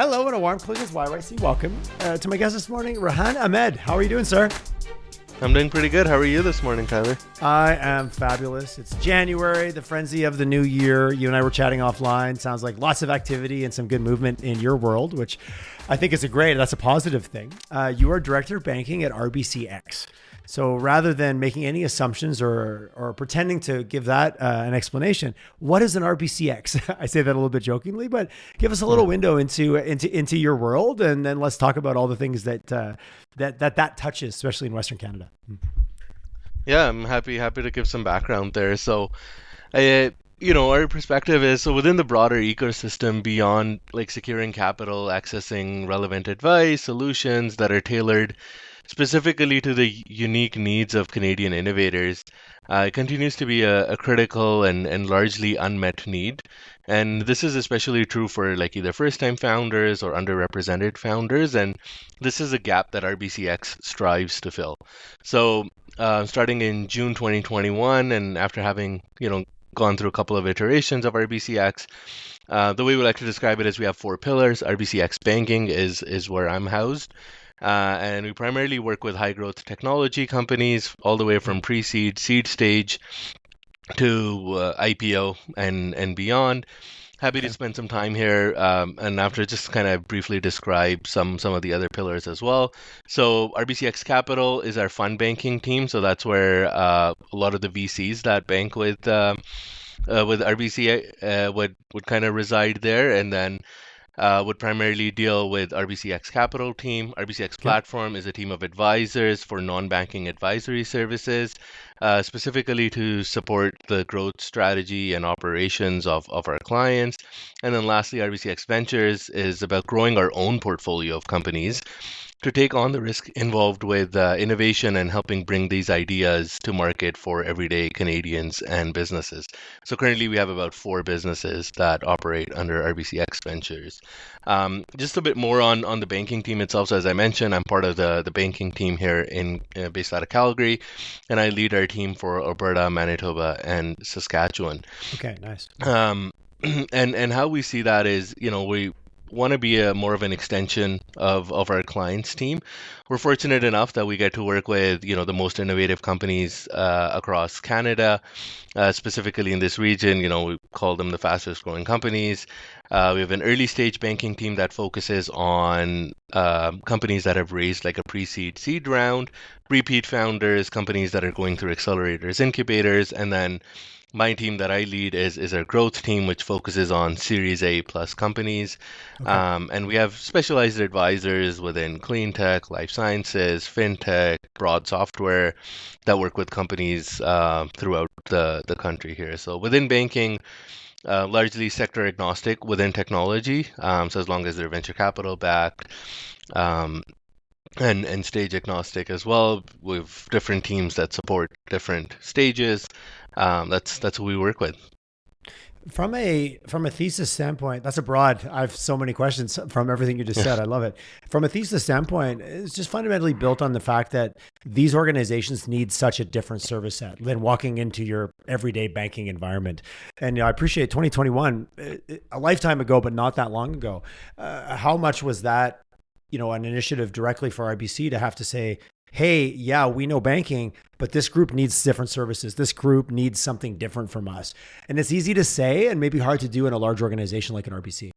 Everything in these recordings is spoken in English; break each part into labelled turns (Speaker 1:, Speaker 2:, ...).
Speaker 1: Hello and a warm Collisions YYC welcome to my guest this morning, Rehan Ahmad. How are you doing, sir?
Speaker 2: I'm doing pretty good. How are you this morning, Tyler?
Speaker 1: I am fabulous. It's January, the frenzy of the new year. You and I were chatting offline. Sounds like lots of activity and some good movement in your world, which I think is that's a positive thing. You are Director of Banking at RBCx. So rather than making any assumptions or pretending to give that an explanation, what is an RBCx? I say that a little bit jokingly, but give us a little window into your world, and then let's talk about all the things that touches, especially in Western Canada.
Speaker 2: Yeah, I'm happy to give some background there. So, our perspective is within the broader ecosystem beyond like securing capital, accessing relevant advice, solutions that are tailored specifically to the unique needs of Canadian innovators. It continues to be a critical and largely unmet need. And this is especially true for like either first-time founders or underrepresented founders. And this is a gap that RBCx strives to fill. So starting in June 2021, and after having, gone through a couple of iterations of RBCx, the way we like to describe it is we have four pillars. RBCx Banking is where I'm housed. And we primarily work with high growth technology companies all the way from pre-seed, seed stage to IPO and beyond. Happy to spend some time here and after just kind of briefly describe some of the other pillars as well. So RBCx Capital is our fund banking team. So that's where a lot of the VCs that bank with RBC would kind of reside there, and then would primarily deal with RBCx Capital team. RBCx Platform is a team of advisors for non-banking advisory services, specifically to support the growth strategy and operations of our clients. And then lastly, RBCx Ventures is about growing our own portfolio of companies to take on the risk involved with innovation and helping bring these ideas to market for everyday Canadians and businesses. So currently we have about 4 businesses that operate under RBCx Ventures. Just a bit more on the banking team itself. So as I mentioned, I'm part of the banking team here based out of Calgary, and I lead our team for Alberta, Manitoba, and Saskatchewan.
Speaker 1: Okay, nice.
Speaker 2: And how we see that is, we want to be more of an extension of our clients' team. We're fortunate enough that we get to work with, the most innovative companies across Canada, specifically in this region. We call them the fastest growing companies. We have an early stage banking team that focuses on companies that have raised like a pre-seed seed round, repeat founders, companies that are going through accelerators, incubators, and then my team that I lead is our growth team, which focuses on Series A plus companies. Okay. And we have specialized advisors within clean tech, life sciences, fintech, broad software that work with companies throughout the country here. So within banking, largely sector agnostic within technology. So as long as they're venture capital backed, and stage agnostic as well, with different teams that support different stages. That's who we work with.
Speaker 1: From a thesis standpoint, that's a broad. I have so many questions from everything you just said. I love it. From a thesis standpoint, it's just fundamentally built on the fact that these organizations need such a different service set than walking into your everyday banking environment. And I appreciate 2021, a lifetime ago, but not that long ago. How much was that, an initiative directly for RBC to have to say, hey, yeah, we know banking, but this group needs different services. This group needs something different from us. And it's easy to say and maybe hard to do in a large organization like an RBC.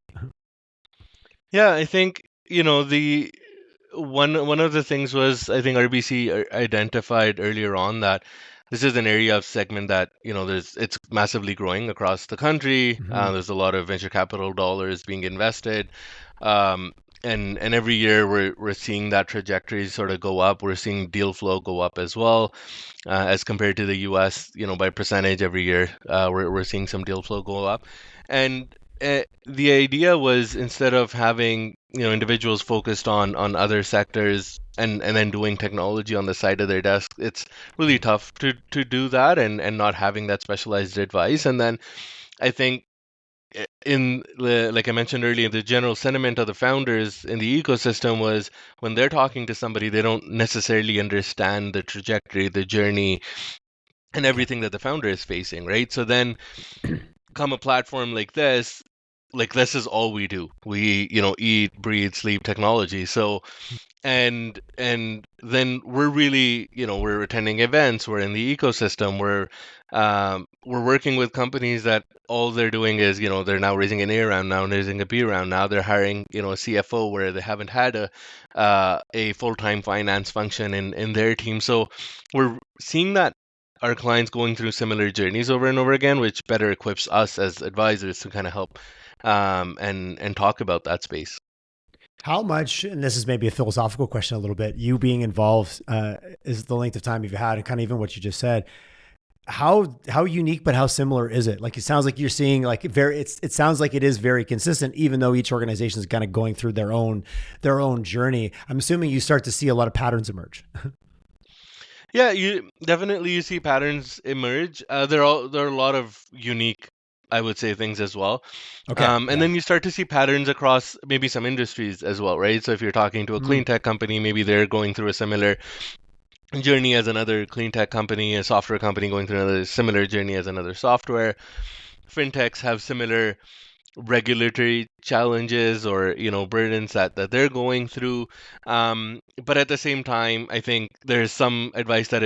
Speaker 2: Yeah, I think, the one of the things was, I think RBC identified earlier on that this is an area of segment that, it's massively growing across the country. Mm-hmm. There's a lot of venture capital dollars being invested. And every year we're seeing that trajectory sort of go up. We're seeing deal flow go up as well, as compared to the U.S. By percentage every year, we're seeing some deal flow go up. And the idea was, instead of having individuals focused on other sectors and then doing technology on the side of their desk, it's really tough to do that and not having that specialized advice. And then I think, like I mentioned earlier, the general sentiment of the founders in the ecosystem was, when they're talking to somebody, they don't necessarily understand the trajectory, the journey, and everything that the founder is facing, right? So then come a platform like this, like this is all we do. We, eat, breathe, sleep technology. So and then we're really, we're attending events, we're in the ecosystem, we're working with companies that all they're doing is, they're now raising an A round, now raising a B round, now they're hiring, a CFO where they haven't had a full-time finance function in their team. So we're seeing that our clients going through similar journeys over and over again, which better equips us as advisors to kind of help and talk about that space.
Speaker 1: How much, and this is maybe a philosophical question a little bit, you being involved is the length of time you've had, and kind of even what you just said. How unique, but how similar is it? Like, it sounds like you're seeing like it sounds like it is very consistent, even though each organization is kind of going through their own journey. I'm assuming you start to see a lot of patterns emerge.
Speaker 2: Yeah, you see patterns emerge. There are a lot of unique, I would say, things as well.
Speaker 1: Okay.
Speaker 2: And
Speaker 1: Yeah.
Speaker 2: then you start to see patterns across maybe some industries as well, right? So if you're talking to a
Speaker 1: Mm.
Speaker 2: clean tech company, maybe they're going through a similar journey as another clean tech company, a software company going through another similar journey as another software. Fintechs have similar regulatory challenges or burdens that they're going through. But at the same time, I think there's some advice that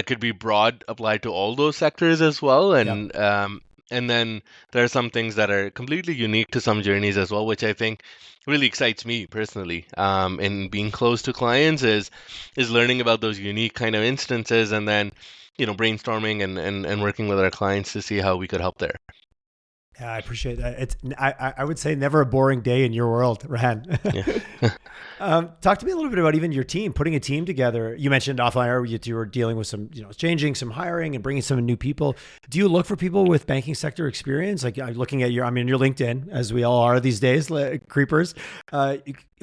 Speaker 2: could be broad applied to all those sectors as well,
Speaker 1: Yep.
Speaker 2: and then there are some things that are completely unique to some journeys as well, which I think really excites me personally, in being close to clients is learning about those unique kind of instances, and then brainstorming and working with our clients to see how we could help there.
Speaker 1: Yeah, I appreciate that. I would say never a boring day in your world, Rehan.
Speaker 2: Yeah.
Speaker 1: Talk to me a little bit about even your team, putting a team together. You mentioned offline you were dealing with some, changing some hiring and bringing some new people. Do you look for people with banking sector experience? Like, looking at your LinkedIn, as we all are these days, creepers,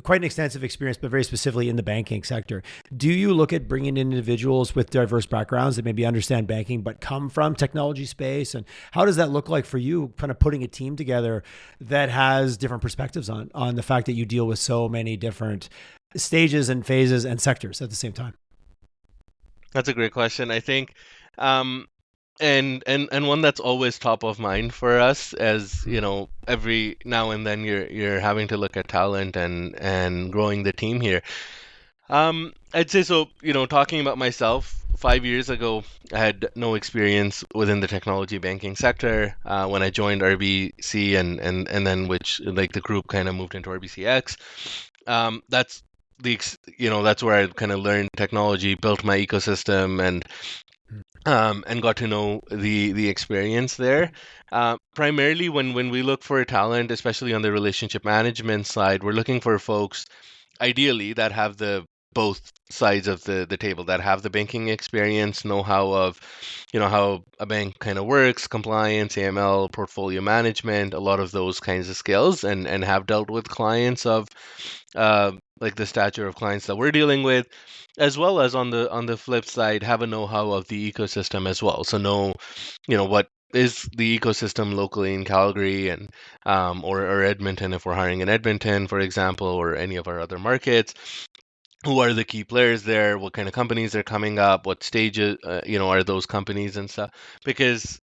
Speaker 1: quite an extensive experience, but very specifically in the banking sector. Do you look at bringing in individuals with diverse backgrounds that maybe understand banking, but come from technology space? And how does that look like for you, kind of putting a team together that has different perspectives on the fact that you deal with so many different stages and phases and sectors at the same time?
Speaker 2: That's a great question. I think, um, and one that's always top of mind for us, as every now and then you're having to look at talent and growing the team here. I'd say so. Talking about myself, 5 years ago, I had no experience within the technology banking sector. When I joined RBC, and then which, like, the group kind of moved into RBCx. That's that's where I kind of learned technology, built my ecosystem, and got to know the experience there. Primarily, when we look for talent, especially on the relationship management side, we're looking for folks ideally that have the both sides of the table, that have the banking experience, know-how of how a bank kind of works, compliance, AML, portfolio management, a lot of those kinds of skills, and have dealt with clients of like the stature of clients that we're dealing with, as well as on the flip side, have a know-how of the ecosystem as well. So know, what is the ecosystem locally in Calgary, and or Edmonton, if we're hiring in Edmonton, for example, or any of our other markets. Who are the key players there? What kind of companies are coming up? What stages, are those companies and stuff? Because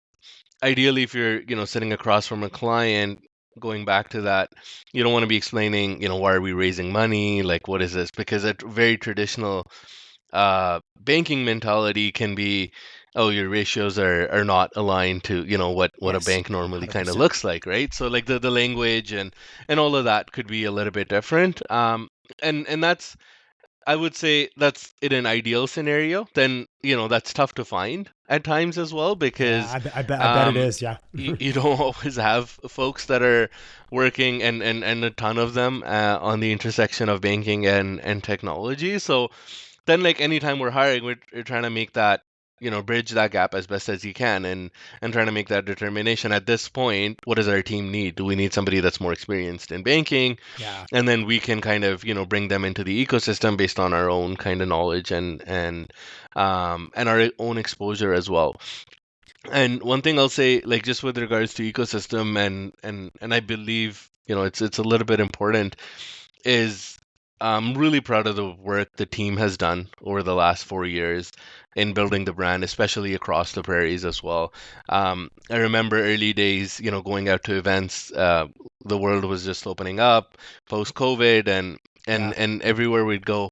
Speaker 2: ideally, if you're, sitting across from a client, going back to that, you don't want to be explaining, why are we raising money? Like, what is this? Because a very traditional banking mentality can be, oh, your ratios are not aligned to, what a
Speaker 1: Yes,
Speaker 2: bank normally kind of
Speaker 1: 100%.
Speaker 2: looks like, right? So like the language and all of that could be a little bit different. And that's, I would say, that's in an ideal scenario. Then, that's tough to find at times as well,
Speaker 1: Yeah,
Speaker 2: because
Speaker 1: I bet it
Speaker 2: um,
Speaker 1: is. Yeah.
Speaker 2: you don't always have folks that are working, and a ton of them on the intersection of banking and technology. So then, like, anytime we're hiring, we're trying to make that, bridge that gap as best as you can, and trying to make that determination at this point. What does our team need? Do we need somebody that's more experienced in banking?
Speaker 1: Yeah.
Speaker 2: And then we can kind of, bring them into the ecosystem based on our own kind of knowledge and our own exposure as well. And one thing I'll say, like, just with regards to ecosystem, and I believe, it's a little bit important, is I'm really proud of the work the team has done over the last 4 years in building the brand, especially across the prairies as well. I remember early days, going out to events. The world was just opening up post COVID, and
Speaker 1: Yeah.
Speaker 2: and everywhere we'd go,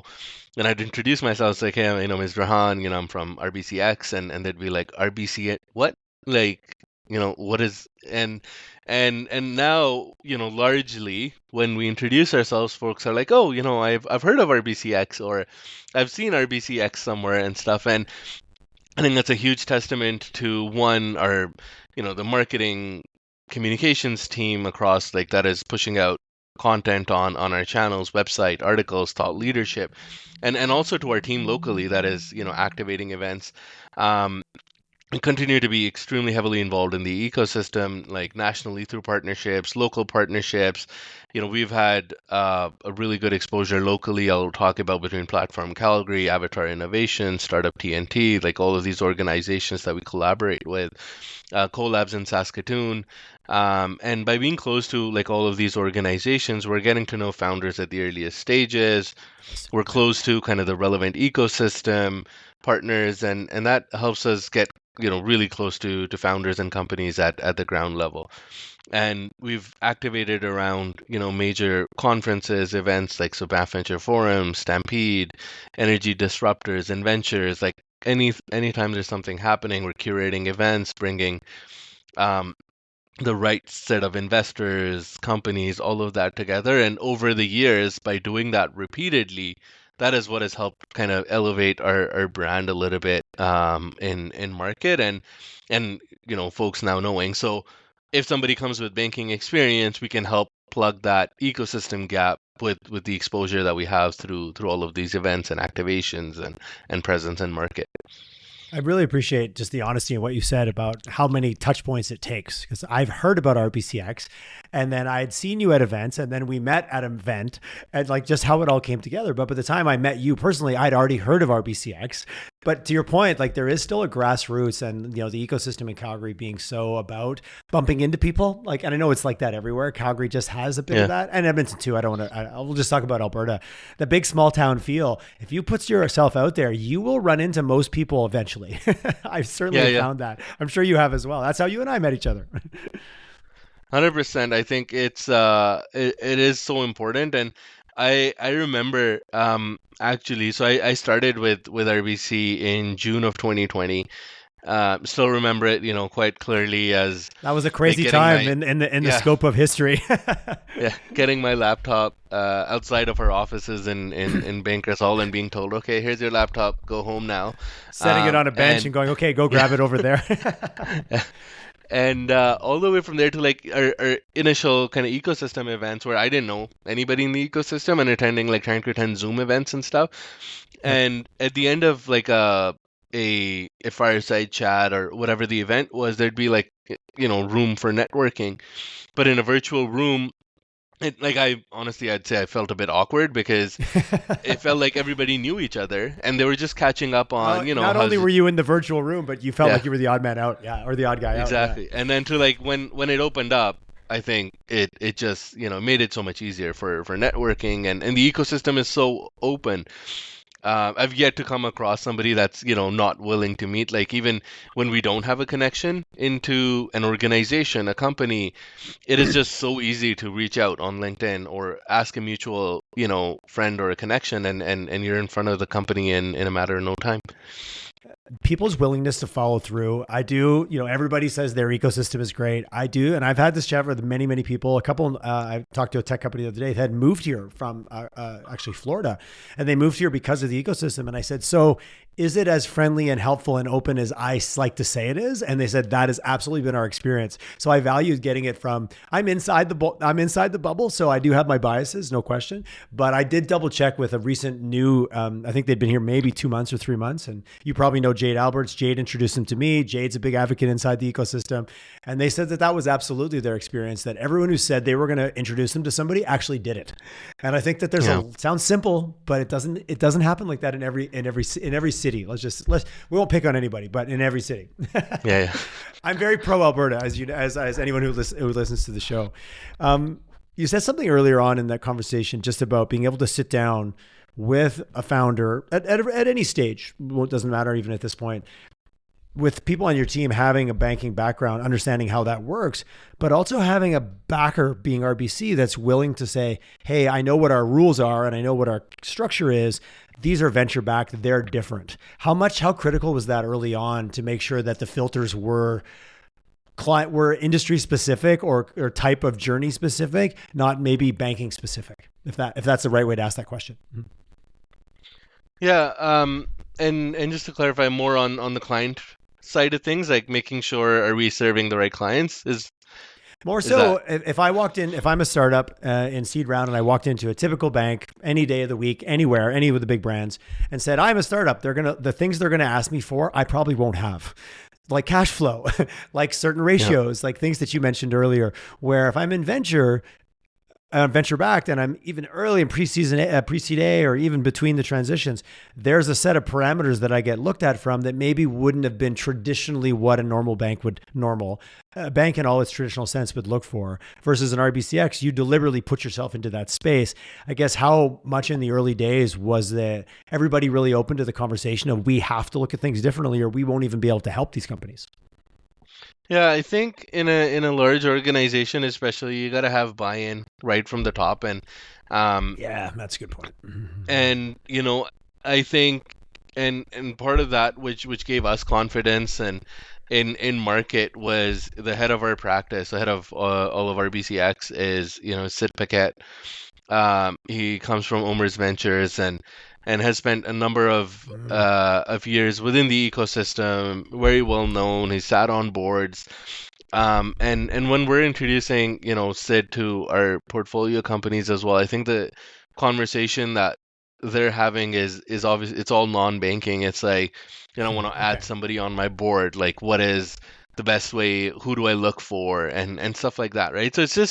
Speaker 2: and I'd introduce myself, it's like, hey, Mr. Han, I'm from RBCx, and they'd be like, RBC, what? Like, what is, and now, largely when we introduce ourselves, folks are like, oh, I've heard of RBCx, or I've seen RBCx somewhere and stuff, and I think that's a huge testament to one, our, the marketing communications team across, like, that is pushing out content on our channels, website, articles, thought leadership, and also to our team locally that is, activating events. Um, and continue to be extremely heavily involved in the ecosystem, like nationally through partnerships, local partnerships. We've had a really good exposure locally. I'll talk about between Platform Calgary, Avatar Innovation, Startup TNT, like all of these organizations that we collaborate with, collabs in Saskatoon. And by being close to like all of these organizations, we're getting to know founders at the earliest stages.
Speaker 1: Nice.
Speaker 2: We're close to kind of the relevant ecosystem partners, and that helps us get really close to founders and companies at the ground level. And we've activated around major conferences, events like BAF Venture Forum, Stampede, Energy Disruptors, and Ventures. Like anytime there's something happening, we're curating events, bringing um, the right set of investors, companies, all of that together. And over the years, by doing that repeatedly, that is what has helped kind of elevate our brand a little bit in market, and folks now knowing. So if somebody comes with banking experience, we can help plug that ecosystem gap with the exposure that we have through all of these events and activations and presence in market.
Speaker 1: I really appreciate just the honesty in what you said about how many touch points it takes, because I've heard about RBCx, and then I had seen you at events, and then we met at an event, and like just how it all came together. But by the time I met you personally, I'd already heard of RBCx. But to your point, like there is still a grassroots, and the ecosystem in Calgary being so about bumping into people. Like, and I know it's like that everywhere. Calgary just has a bit of that, and Edmonton too. I don't want to. We'll just talk about Alberta. The big small town feel. If you put yourself out there, you will run into most people eventually. I've certainly found that. I'm sure you have as well. That's how you and I met each other.
Speaker 2: 100%. I think it is so important, and I remember actually. So I started with RBC in June of 2020. Still remember it, quite clearly as
Speaker 1: that was a crazy time in the scope of history.
Speaker 2: Getting my laptop outside of our offices in Bankers Hall and being told, okay, here's your laptop, go home now.
Speaker 1: Setting it on a bench and going, okay, go grab it over there.
Speaker 2: And all the way from there to like our initial kind of ecosystem events where I didn't know anybody in the ecosystem, and trying to attend Zoom events and stuff. And at the end of like a fireside chat or whatever the event was, there'd be like room for networking, but in a virtual room. I'd say I felt a bit awkward because it felt like everybody knew each other and they were just catching up on,
Speaker 1: Not only were you in the virtual room, but you felt like you were the odd man out, or the odd guy out.
Speaker 2: Exactly. And then to like when it opened up, I think it just, made it so much easier for networking, and the ecosystem is so open. I've yet to come across somebody that's, not willing to meet. Like even when we don't have a connection into an organization, a company, it is just so easy to reach out on LinkedIn or ask a mutual, friend or a connection, and you're in front of the company in a matter of no time.
Speaker 1: People's willingness to follow through. I do, everybody says their ecosystem is great. I do. And I've had this chat with many, many people. A couple, I talked to a tech company the other day that had moved here from actually Florida, and they moved here because of the ecosystem. And I said, so is it as friendly and helpful and open as I like to say it is? And they said, that has absolutely been our experience. So I valued getting it from, I'm inside the bubble. So I do have my biases, no question. But I did double check with a recent new, I think they'd been here maybe 2 months or 3 months. And you probably know Jade Alberts. Jade introduced him to me. Jade's a big advocate inside the ecosystem. And they said that was absolutely their experience, that everyone who said they were going to introduce them to somebody actually did it. And I think that sounds simple, but it doesn't happen like that in every city. We won't pick on anybody, but in every city. I'm very pro Alberta, as anyone who listens to the show. You said something earlier on in that conversation just about being able to sit down with a founder at any stage. Well, it doesn't matter even at this point, with people on your team having a banking background, understanding how that works, but also having a backer being RBC that's willing to say, hey, I know what our rules are and I know what our structure is. These are venture backed, they're different. How critical was that early on to make sure that the filters were industry specific or type of journey specific, not maybe banking specific, if that's the right way to ask that question?
Speaker 2: Yeah, and just to clarify more on the client side of things, like making sure are we serving the right clients
Speaker 1: More
Speaker 2: is
Speaker 1: so,
Speaker 2: that
Speaker 1: if I walked in, if I'm a startup in seed round and I walked into a typical bank any day of the week, anywhere, any of the big brands, and said, I'm a startup, the things they're going to ask me for, I probably won't have. Like cash flow, like certain ratios, like things that you mentioned earlier, where if I'm in venture backed and I'm even early in pre-seed A or even between the transitions, there's a set of parameters that I get looked at from that maybe wouldn't have been traditionally what a bank in all its traditional sense would look for, versus an RBCx. You deliberately put yourself into that space. I guess how much in the early days was that everybody really open to the conversation of we have to look at things differently or we won't even be able to help these companies?
Speaker 2: Yeah, I think in a large organization, especially, you got to have buy-in right from the top, um,
Speaker 1: Yeah, that's a good point.
Speaker 2: and I think, and part of that, which gave us confidence and in market, was the head of our practice, the head of all of our BCX is Sid Paquette. He comes from Omer's Ventures and has spent a number of years within the ecosystem, very well known. He sat on boards. And when we're introducing, Sid to our portfolio companies as well, I think the conversation that they're having is obvious. It's all non-banking. It's like, I want to add
Speaker 1: Okay.
Speaker 2: somebody on my board. Like, what is the best way? Who do I look for? And stuff like that, right? So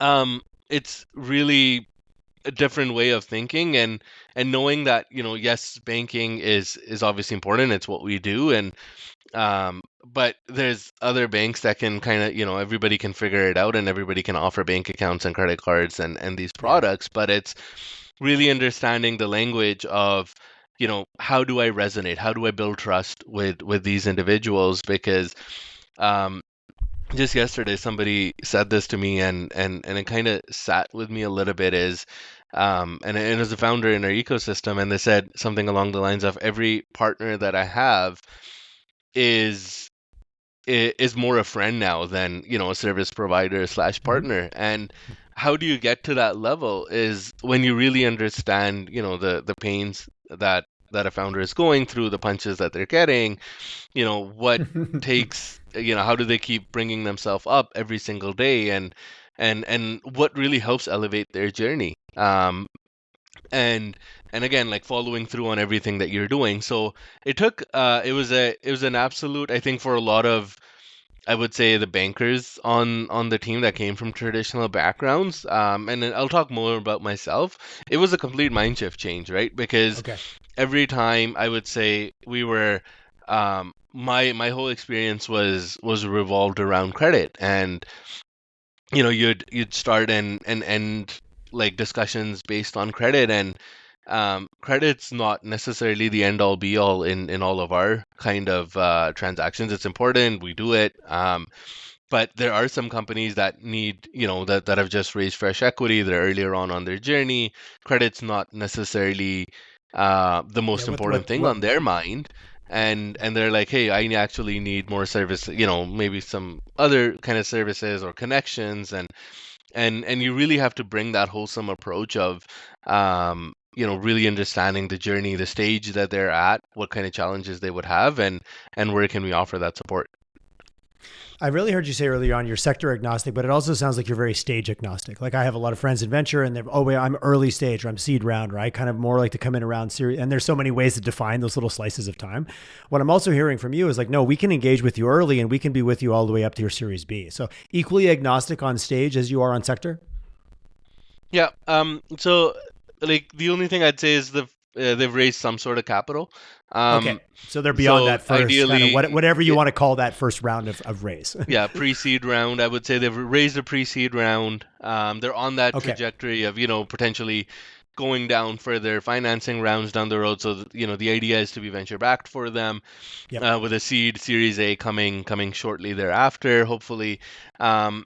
Speaker 2: um, it's really a different way of thinking, and knowing that yes, banking is obviously important. It's what we do, and but there's other banks that can kind of everybody can figure it out, and everybody can offer bank accounts and credit cards and these
Speaker 1: Yeah.
Speaker 2: products, but it's really understanding the language of how do I resonate, how do I build trust with these individuals, because um just yesterday somebody said this to me, and it kind of sat with me a little bit, is and it was a founder in our ecosystem, and they said something along the lines of every partner that I have is is more a friend now than a service provider slash
Speaker 1: Mhm.
Speaker 2: partner. And how do you get to that level is when you really understand the pains that a founder is going through, the punches that they're getting, what takes, how do they keep bringing themselves up every single day, and what really helps elevate their journey, and again, like following through on everything that you're doing. So it was an absolute, I think, for a lot of, I would say, the bankers on the team that came from traditional backgrounds, and then I'll talk more about myself. It was a complete mind shift change, right? Because
Speaker 1: Okay.
Speaker 2: every time, I would say, we were my whole experience was revolved around credit, and you'd start and end like discussions based on credit, and credit's not necessarily the end all be all in all of our kind of transactions. It's important, we do it, but there are some companies that need, that have just raised fresh equity, they're earlier on their journey. Credit's not necessarily the
Speaker 1: Yeah.
Speaker 2: most
Speaker 1: What,
Speaker 2: important
Speaker 1: what,
Speaker 2: thing
Speaker 1: what,
Speaker 2: on their mind, and they're like, hey, I actually need more service, maybe some other kind of services or connections, and you really have to bring that wholesome approach of really understanding the journey, the stage that they're at, what kind of challenges they would have, and where can we offer that support.
Speaker 1: I really heard you say earlier on you're sector agnostic, but it also sounds like you're very stage agnostic. Like I have a lot of friends in venture and they're, oh, wait, I'm early stage or I'm seed round, or I kind of more like to come in around series. And there's so many ways to define those little slices of time. What I'm also hearing from you is like, no, we can engage with you early and we can be with you all the way up to your series B. So equally agnostic on stage as you are on sector.
Speaker 2: Yeah. So, like, the only thing I'd say is they've raised some sort of capital.
Speaker 1: Okay. So they're beyond
Speaker 2: So
Speaker 1: that first kind of
Speaker 2: ideally,
Speaker 1: whatever you want to call that first round of raise.
Speaker 2: yeah, pre-seed round. I would say they've raised a pre-seed round. They're on that
Speaker 1: Okay.
Speaker 2: trajectory of, potentially going down further financing rounds down the road. So, the idea is to be venture backed for them,
Speaker 1: Yep.
Speaker 2: with a seed Series A coming shortly thereafter, hopefully. Um,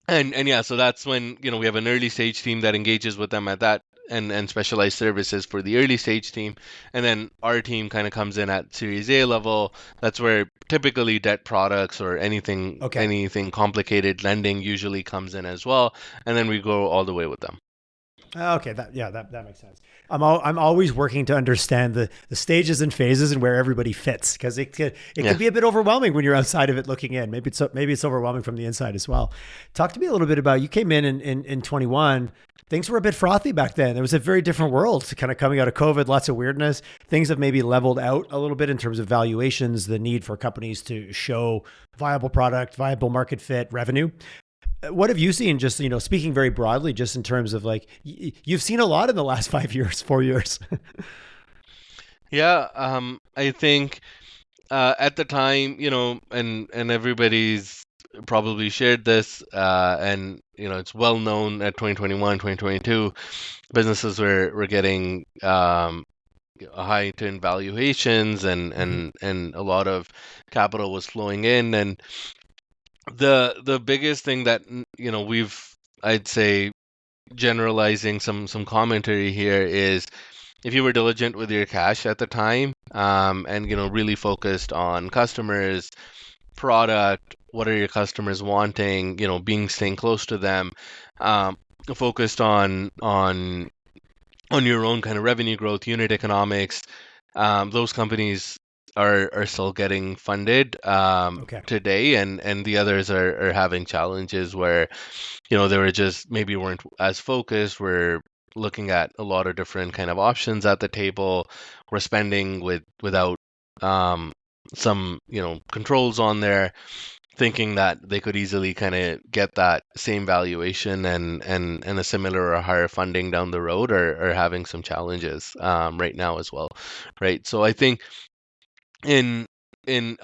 Speaker 2: and yeah, so that's when, we have an early stage team that engages with them at that, and specialized services for the early stage team. And then our team kind of comes in at Series A level. That's where typically debt products or anything
Speaker 1: Okay.
Speaker 2: anything complicated lending usually comes in as well. And then we go all the way with them.
Speaker 1: Okay, that makes sense. I'm always working to understand the stages and phases and where everybody fits, because it
Speaker 2: Yeah.
Speaker 1: can be a bit overwhelming when you're outside of it looking in. Maybe it's overwhelming from the inside as well. Talk to me a little bit about, you came in 21. Things were a bit frothy back then. It was a very different world, kind of coming out of COVID, lots of weirdness. Things have maybe leveled out a little bit in terms of valuations, the need for companies to show viable product, viable market fit, revenue. What have you seen, just, speaking very broadly, just in terms of like, you've seen a lot in the last 5 years, 4 years.
Speaker 2: Yeah, I think at the time, and everybody's probably shared this, and it's well known at 2021, 2022, businesses were getting heightened valuations, and
Speaker 1: Mhm.
Speaker 2: and and a lot of capital was flowing in. And the biggest thing that I'd say, generalizing some commentary here, is if you were diligent with your cash at the time, and really focused on customers, product, what are your customers wanting, staying close to them, um, focused on your own kind of revenue growth, unit economics, those companies are still getting funded
Speaker 1: Okay.
Speaker 2: today, and the others are having challenges where, they were just maybe weren't as focused. We're looking at a lot of different kind of options at the table. We're spending without um, some, controls on there, thinking that they could easily kind of get that same valuation and a similar or higher funding down the road, are having some challenges right now as well, right? So I think in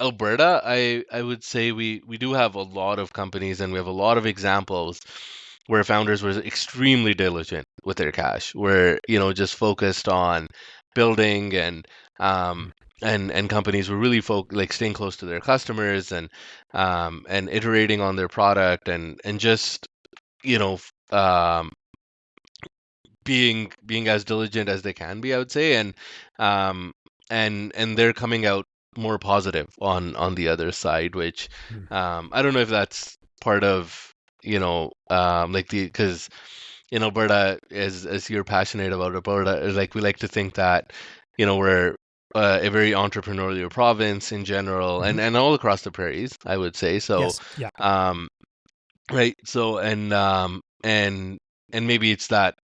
Speaker 2: Alberta, I would say we do have a lot of companies, and we have a lot of examples where founders were extremely diligent with their cash, where, just focused on building, and companies were really like staying close to their customers, and iterating on their product, and just, you know f- um being as diligent as they can be, I would say. Um and they're coming out more positive on the other side, which,
Speaker 1: Hmm.
Speaker 2: I don't know if that's part of, like, because in Alberta, as you're passionate about Alberta, like, we like to think that, we're a very entrepreneurial province in general,
Speaker 1: Hmm.
Speaker 2: and all across the prairies, I would say. So,
Speaker 1: Yes. Yeah.
Speaker 2: um, right. So, and maybe it's that,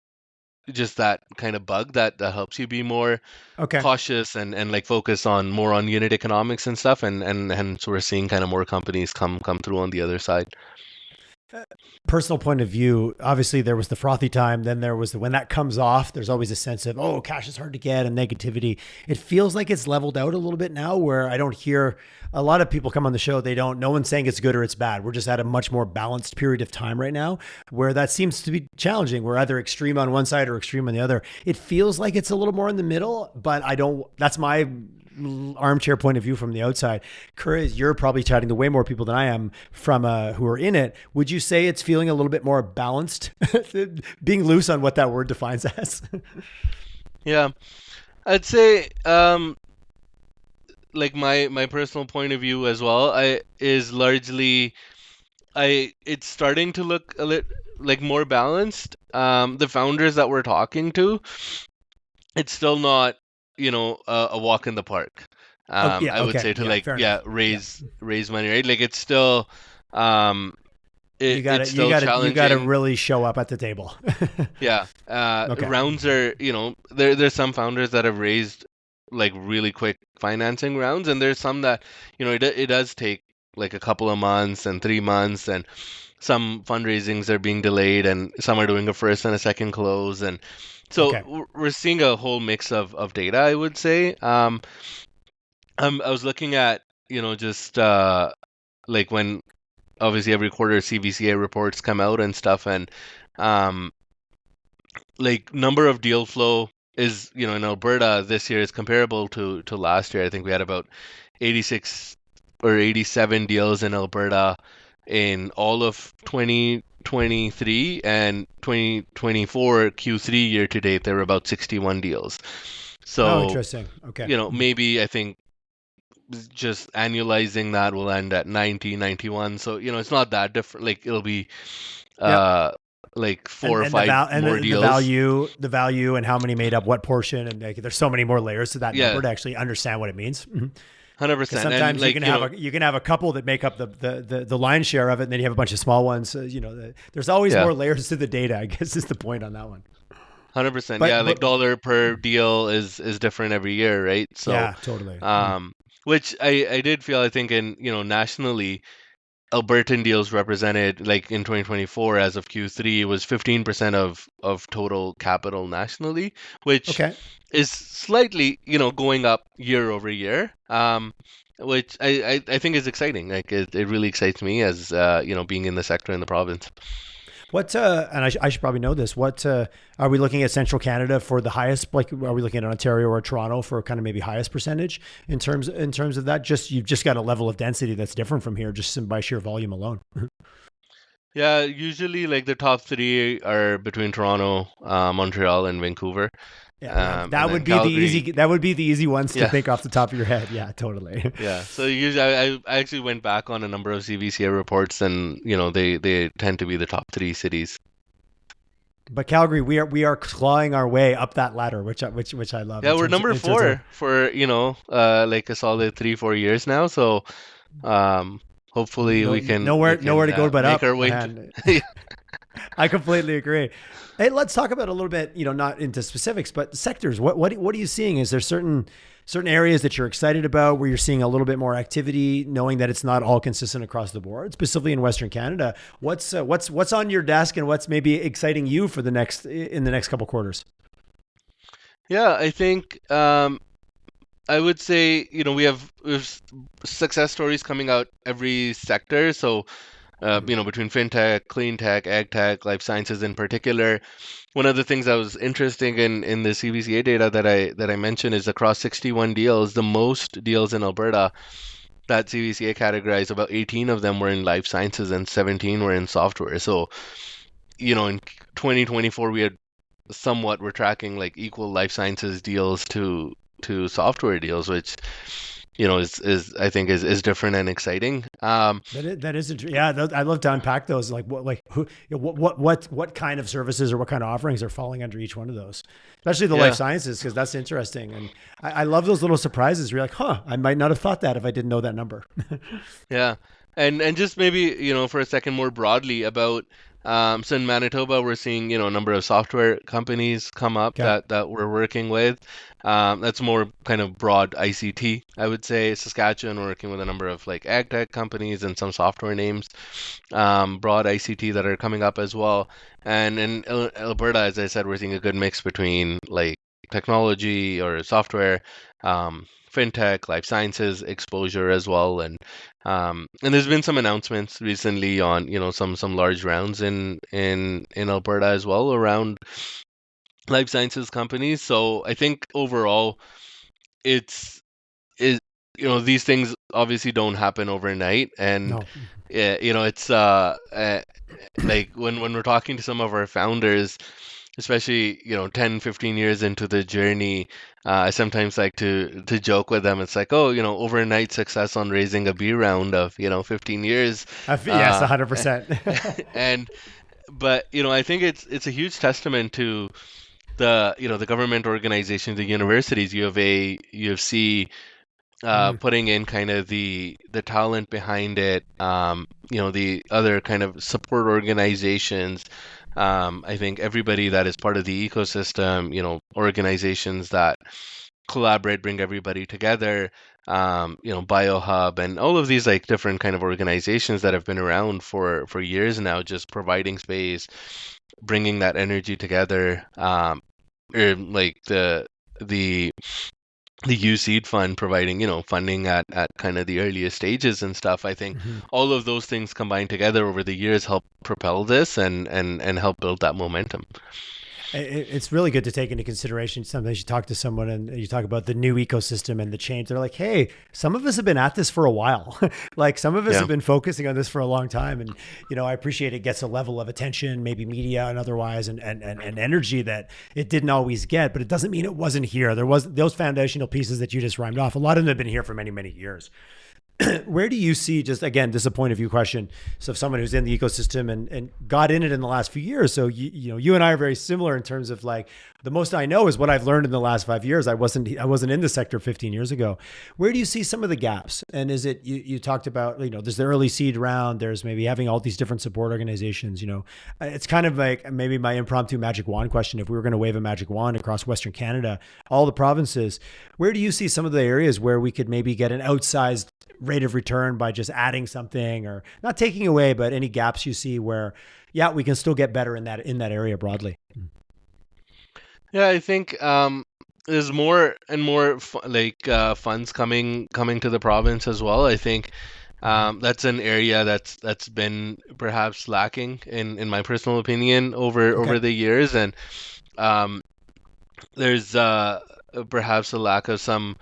Speaker 2: just that kind of bug that helps you be more
Speaker 1: Okay.
Speaker 2: cautious, and like focus on more on unit economics and stuff, and so we're seeing kind of more companies come through on the other side.
Speaker 1: Personal point of view, obviously there was the frothy time. Then there was when that comes off, there's always a sense of, oh, cash is hard to get and negativity. It feels like it's leveled out a little bit now, where I don't hear a lot of people come on the show. No one's saying it's good or it's bad. We're just at a much more balanced period of time right now, where that seems to be challenging. We're either extreme on one side or extreme on the other. It feels like it's a little more in the middle, but that's my armchair point of view from the outside. Curry, you're probably chatting to way more people than I am from who are in it. Would you say it's feeling a little bit more balanced? Being loose on what that word defines as.
Speaker 2: Yeah, I'd say, like, my personal point of view as well, I is largely, I it's starting to look a little like more balanced. The founders that we're talking to, it's still not, a walk in the park.
Speaker 1: Oh yeah.
Speaker 2: I would
Speaker 1: Okay.
Speaker 2: say, to,
Speaker 1: Yeah.
Speaker 2: like,
Speaker 1: Fair
Speaker 2: yeah,
Speaker 1: enough. Yeah.
Speaker 2: raise money, right? Like, it's still, um it's still
Speaker 1: You gotta
Speaker 2: challenging.
Speaker 1: really show up at the table.
Speaker 2: Yeah.
Speaker 1: Okay.
Speaker 2: Rounds are, there's some founders that have raised, like, really quick financing rounds, and there's some that, it does take like a couple of months and 3 months, and some fundraisings are being delayed, and some are doing a first and a second close, and so
Speaker 1: Okay.
Speaker 2: we're seeing a whole mix of data, I would say. I was looking at, just like when obviously every quarter CVCA reports come out and stuff, and um, like number of deal flow is, in Alberta this year is comparable to last year. I think we had about 86 or 87 deals in Alberta in all of 2023, and 2024 Q3 year to date there were about 61 deals.
Speaker 1: Oh,
Speaker 2: So,
Speaker 1: interesting. Okay.
Speaker 2: maybe I think just annualizing that will end at 90, 91. So, it's not that different. Like it'll be
Speaker 1: Yeah.
Speaker 2: uh like four or
Speaker 1: And the
Speaker 2: five
Speaker 1: val and
Speaker 2: more
Speaker 1: the
Speaker 2: deals.
Speaker 1: value and how many made up what portion, and like, there's so many more layers to that number
Speaker 2: Yeah,
Speaker 1: to actually understand what it means. Because
Speaker 2: 100%. And
Speaker 1: sometimes
Speaker 2: like,
Speaker 1: you can have a couple that make up the lion's share of it, and then you have a bunch of small ones. There's always
Speaker 2: yeah,
Speaker 1: more layers to the data, I guess, is the point on that one.
Speaker 2: 100%. Yeah,
Speaker 1: But
Speaker 2: like dollar per deal is different every year, right? So,
Speaker 1: yeah, totally.
Speaker 2: um, which I did feel, I think, in, nationally, Albertan deals represented, like in 2024 as of Q3, was 15% of total capital nationally, which
Speaker 1: Okay.
Speaker 2: is slightly, going up year over year. Which I think is exciting. Like it really excites me as being in the sector in the province.
Speaker 1: What and I should probably know this. What are we looking at Central Canada for the highest? Like, are we looking at Ontario or Toronto for kind of maybe highest percentage in terms of that? Just you've just got a level of density that's different from here, just by sheer volume alone.
Speaker 2: Yeah, usually like the top three are between Toronto, Montreal, and Vancouver.
Speaker 1: Yeah, that
Speaker 2: And
Speaker 1: that
Speaker 2: then
Speaker 1: would be the
Speaker 2: Calgary.
Speaker 1: easy that would be the easy ones to
Speaker 2: Yeah,
Speaker 1: think off the top of your head. Yeah, totally.
Speaker 2: yeah. So usually I actually went back on a number of CBCA reports, and they tend to be the top three cities.
Speaker 1: But Calgary, we are clawing our way up that ladder, which I love
Speaker 2: Yeah, we're number
Speaker 1: in terms of
Speaker 2: four for like a solid 3-4 years now. So hopefully
Speaker 1: no,
Speaker 2: we
Speaker 1: nowhere
Speaker 2: can
Speaker 1: to go but
Speaker 2: make
Speaker 1: up,
Speaker 2: our way to.
Speaker 1: man. I completely agree. Hey, let's talk about a little bit, not into specifics, but sectors. What are you seeing? Is there certain areas that you're excited about where you're seeing a little bit more activity, knowing that it's not all consistent across the board, specifically in Western Canada? What's on your desk, and what's maybe exciting you for the next couple quarters?
Speaker 2: Yeah, I think I would say, we have success stories coming out every sector. So, between fintech, clean tech, ag tech, life sciences in particular. One of the things that was interesting in the CBCA data that I mentioned is across 61 deals, the most deals in Alberta that CBCA categorized, about 18 of them were in life sciences and 17 were in software. So, in 2024 we had somewhat we're tracking like equal life sciences deals to software deals, which is I think is different and exciting.
Speaker 1: Yeah. I'd love to unpack those. Like what kind of services or what kind of offerings are falling under each one of those, especially the life
Speaker 2: Yeah,
Speaker 1: sciences, because that's interesting. And I love those little surprises. Where you're like, huh, I might not have thought that if I didn't know that number.
Speaker 2: yeah, and just maybe for a second more broadly about so in Manitoba we're seeing a number of software companies come up
Speaker 1: Okay.
Speaker 2: that we're working with. That's more kind of broad ICT, I would say. Saskatchewan, we're working with a number of like ag tech companies and some software names, broad ICT that are coming up as well. And in Alberta, as I said, we're seeing a good mix between like technology or software, fintech, life sciences exposure as well, and there's been some announcements recently on some large rounds in Alberta as well around life sciences companies. So I think overall it's is these things obviously don't happen overnight, and
Speaker 1: No.
Speaker 2: yeah, it's like when we're talking to some of our founders, especially 10, 15 years into the journey, I sometimes like to joke with them. It's like, oh, overnight success on raising a B round of 15 years.
Speaker 1: Yes,
Speaker 2: uh
Speaker 1: 100%.
Speaker 2: and but I think it's a huge testament to the government organizations, the universities, U of A, U of C,
Speaker 1: Mm,
Speaker 2: putting in kind of the talent behind it, the other kind of support organizations. I think everybody that is part of the ecosystem, organizations that collaborate, bring everybody together. BioHub, and all of these like different kind of organizations that have been around for years now, just providing space, bringing that energy together. Or like the the U Seed Fund providing, funding at kind of the earliest stages and stuff. I think
Speaker 1: Mhm.
Speaker 2: all of those things combined together over the years help propel this and help build that momentum.
Speaker 1: It's really good to take into consideration. Sometimes you talk to someone and you talk about the new ecosystem and the change. They're like, hey, some of us have been at this for a while. Like some of us
Speaker 2: Yeah.
Speaker 1: have been focusing on this for a long time. And, I appreciate it gets a level of attention, maybe media and otherwise, and energy that it didn't always get, but it doesn't mean it wasn't here. There was those foundational pieces that you just rhymed off. A lot of them have been here for many, many years. Where do you see, just again, this is a point of view question. So if someone who's in the ecosystem and got in it in the last few years, so you and I are very similar in terms of like the most I know is what I've learned in the last 5 years. I wasn't in the sector 15 years ago. Where do you see some of the gaps? And is it, you talked about, there's the early seed round, there's maybe having all these different support organizations, it's kind of like maybe my impromptu magic wand question. If we were going to wave a magic wand across Western Canada, all the provinces, where do you see some of the areas where we could maybe get an outsized rate of return by just adding something or not taking away, but any gaps you see where, yeah, we can still get better in that area broadly?
Speaker 2: Yeah, I think there's more and more funds coming to the province as well. I think
Speaker 1: Mhm.
Speaker 2: that's an area that's been perhaps lacking in my personal opinion over
Speaker 1: Okay.
Speaker 2: the years, and um, there's perhaps a lack of some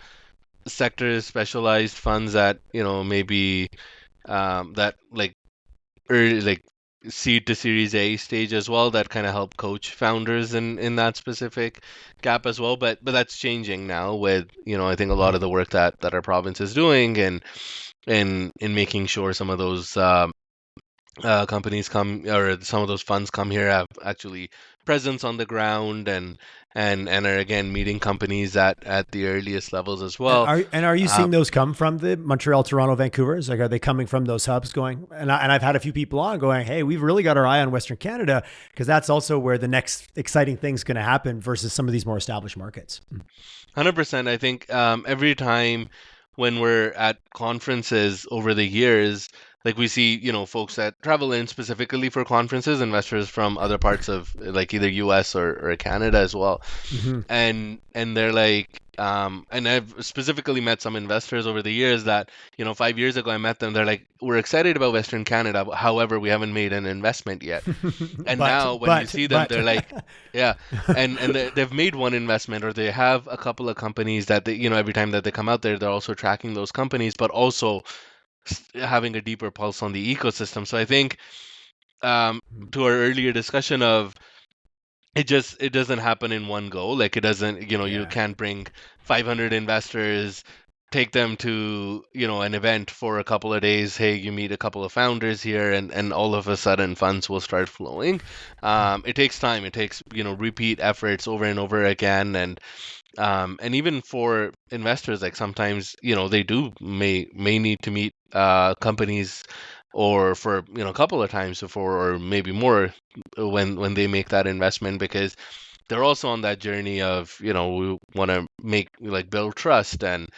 Speaker 2: sector specialized funds that maybe that like early like seed to series A stage as well that kind of help coach founders in that specific gap as well, but that's changing now with I think a lot
Speaker 1: Mhm.
Speaker 2: of the work that our province is doing and in making sure some of those companies come or some of those funds come here have actually presence on the ground and are again meeting companies at the earliest levels as well.
Speaker 1: Are you
Speaker 2: Um,
Speaker 1: seeing those come from the Montreal, Toronto, Vancouver's? Like, are they coming from those hubs going? And I've had a few people on going, hey, we've really got our eye on Western Canada because that's also where the next exciting thing's going to happen versus some of these more established markets.
Speaker 2: 100%. I think every time when we're at conferences over the years, like we see, folks that travel in specifically for conferences, investors from other parts of like either US or Canada as well.
Speaker 1: Mm-hmm.
Speaker 2: And they're like, and I've specifically met some investors over the years that, 5 years ago I met them. They're like, we're excited about Western Canada, however, we haven't made an investment yet. And
Speaker 1: but
Speaker 2: now when you
Speaker 1: but
Speaker 2: see them,
Speaker 1: but
Speaker 2: they're like, yeah, and they've made one investment or they have a couple of companies that they, every time that they come out there, they're also tracking those companies, but also having a deeper pulse on the ecosystem. So I think um, to our earlier discussion of it doesn't happen in one go. Like it doesn't, you
Speaker 1: yeah.
Speaker 2: can't bring 500 investors, take them to, an event for a couple of days. Hey, you meet a couple of founders here, and all of a sudden funds will start flowing. It takes time. It takes, repeat efforts over and over again, and even for investors, like sometimes, they do may need to meet companies or for a couple of times before or maybe more when they make that investment because they're also on that journey of we want to make like build trust and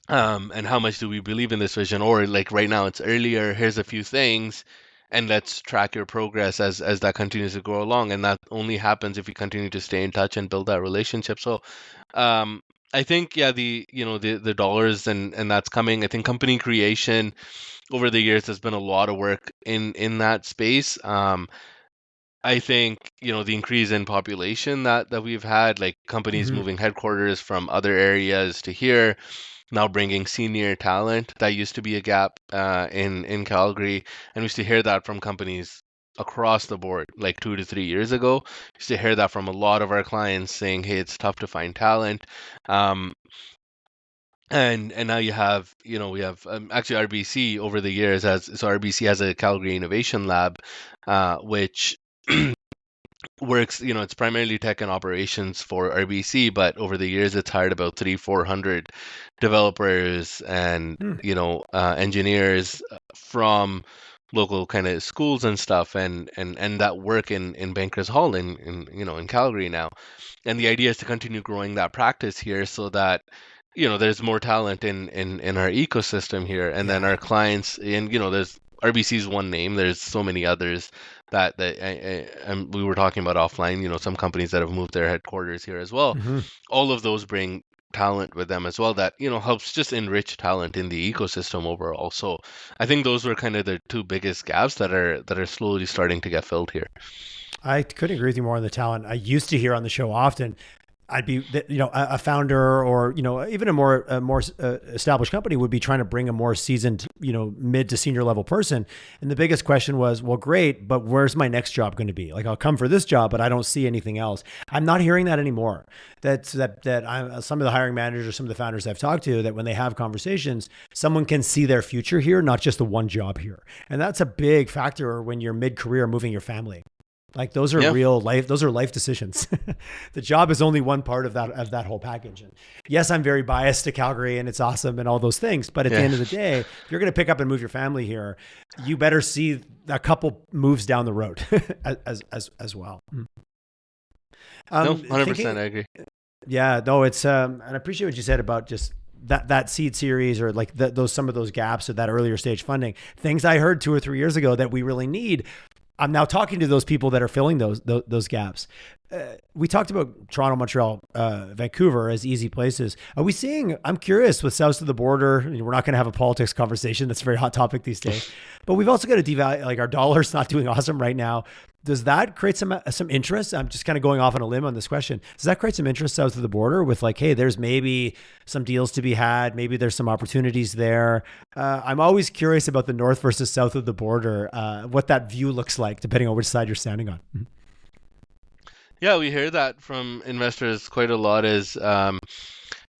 Speaker 2: how much do we believe in this vision or like right now it's earlier, here's a few things and let's track your progress as that continues to go along, and that only happens if you continue to stay in touch and build that relationship. So um I think yeah, the dollars and that's coming. I think company creation over the years there's been a lot of work in that space. I think the increase in population that we've had, like companies
Speaker 1: Mm-hmm.
Speaker 2: moving headquarters from other areas to here, now bringing senior talent. That used to be a gap in Calgary, and we used to hear that from companies across the board like 2 to 3 years ago. Used to hear that from a lot of our clients saying, "Hey, it's tough to find talent." Um, and now you have, we have actually RBC over the years has so RBC has a Calgary Innovation Lab, which works, it's primarily tech and operations for RBC, but over the years it's hired about 400 developers and engineers from local kind of schools and stuff, and that work in Bankers Hall in Calgary now. And the idea is to continue growing that practice here so that there's more talent in our ecosystem here, and then
Speaker 1: Yeah.
Speaker 2: our clients, and there's RBC's one name. There's so many others and we were talking about offline. Some companies that have moved their headquarters here as well.
Speaker 1: Hmm.
Speaker 2: All of those bring talent with them as well that helps just enrich talent in the ecosystem overall. So I think those were kind of the two biggest gaps that are slowly starting to get filled here.
Speaker 1: I couldn't agree with you more on the talent. I used to hear on the show often I'd be, a founder or, even a more established company would be trying to bring a more seasoned, mid to senior level person. And the biggest question was, well, great, but where's my next job going to be? Like, I'll come for this job, but I don't see anything else. I'm not hearing that anymore. Some of the hiring managers or some of the founders I've talked to, that when they have conversations, someone can see their future here, not just the one job here. And that's a big factor when you're mid-career moving your family. Like, those are
Speaker 2: Yeah.
Speaker 1: real life. Those are life decisions. The job is only one part of that whole package. And yes, I'm very biased to Calgary and it's awesome and all those things. But at the
Speaker 2: Yeah.
Speaker 1: end of the day, if you're going to pick up and move your family here, you better see a couple moves down the road as well.
Speaker 2: No, 100%, I agree.
Speaker 1: Yeah, no, it's and I appreciate what you said about just that seed series, or like those some of those gaps or that earlier stage funding. Things I heard 2 or 3 years ago that we really need. I'm now talking to those people that are filling those gaps. We talked about Toronto, Montreal, Vancouver as easy places. Are we seeing? I'm curious with south of the border. We're not going to have a politics conversation. That's a very hot topic these days. But we've also got to devalue. Like, our dollar's not doing awesome right now. Does that create some interest? I'm just kind of going off on a limb on this question. Does that create some interest south of the border with, like, hey, there's maybe some deals to be had. Maybe there's some opportunities there. I'm always curious about the north versus south of the border, what that view looks like, depending on which side you're standing on.
Speaker 2: Yeah, we hear that from investors quite a lot. Is